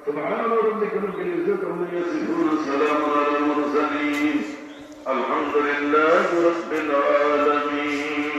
سبحان ربك رب العزة عما يصفون سلام على المرسلين الحمد لله رب العالمين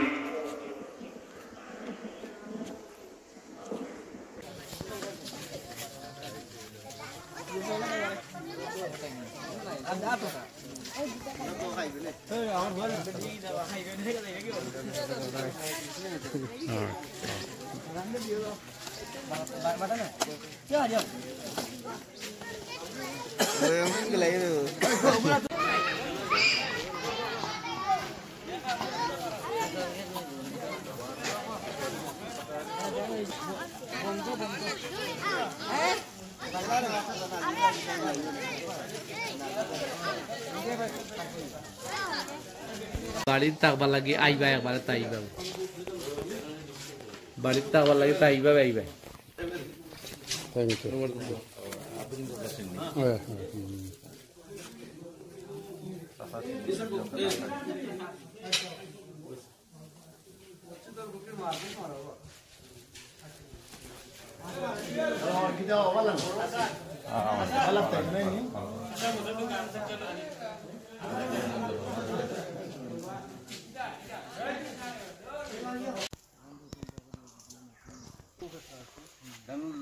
বাড়িতে থাকবার লাগে আইবা একবারে তাইবা বাড়িতে থাকবার লাগে তাইবা আইবা থ্যাংক ইউ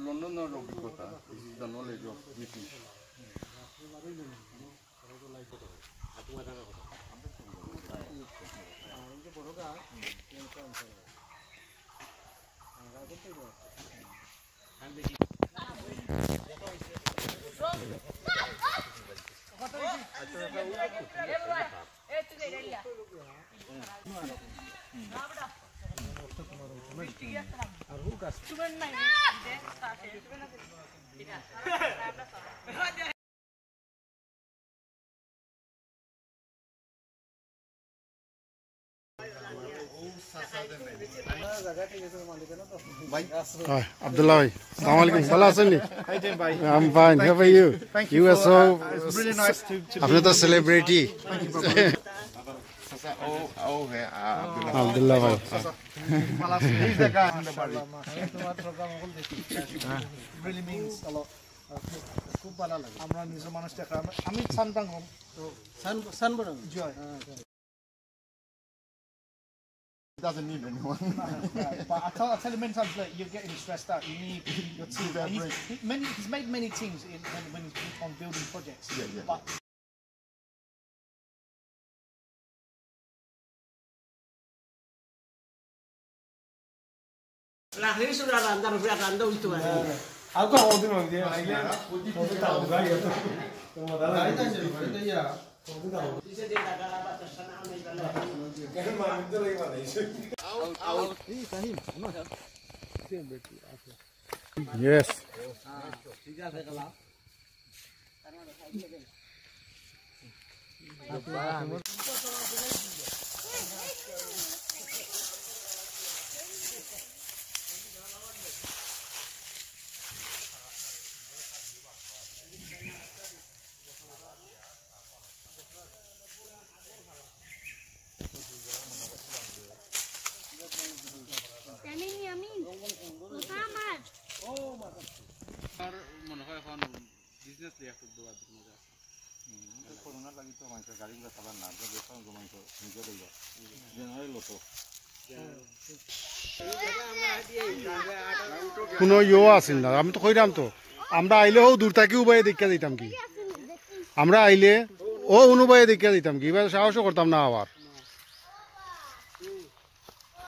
লন্ডনের অভিজ্ঞতা the knowledge of meeting Abdullah bhai, assalamu alaikum. Bala asen ni? How you doing, bhai? I'm fine. How are you? Thank You are so. It's really nice to Apne to celebrity. Thank you, brother. Abdullah bhai. He's the guy. Really means a lot. খুব ভালো লাগে আমরা নিজের মানুষটাকে আমি সানবাং হম তো সানবাং জয় doesn't need anyone but I tell you many times like you're getting stressed out you need your team he's made many teams when he's on building projects but La gente sudah randa itu kan. Aku mau tuh dia lagi. Mau tahu gak ya? Mau tahu. Itu ya. Mau tahu. Bisa dia ada apa tersana ini kan. Kan mana itu lagi mana itu. Out. Yes. মনে হয় এখন business লিয়া খুব দোয়া দিতে মজা আছে corona লাগি তো মানুষের গাড়িগুলো চালান না বেতন জমাই তো নিজে দেয় জেনারেল লতো কোনো ইয়ো আছিল না আমি তো কইরাম তো আমরা আইলেও দূর থেকে উবাই দেখিয়া দিতাম কি আমরা আইলে ও অনুবাই দেখিয়া দিতাম কি এবার সাহসও করতাম না আবার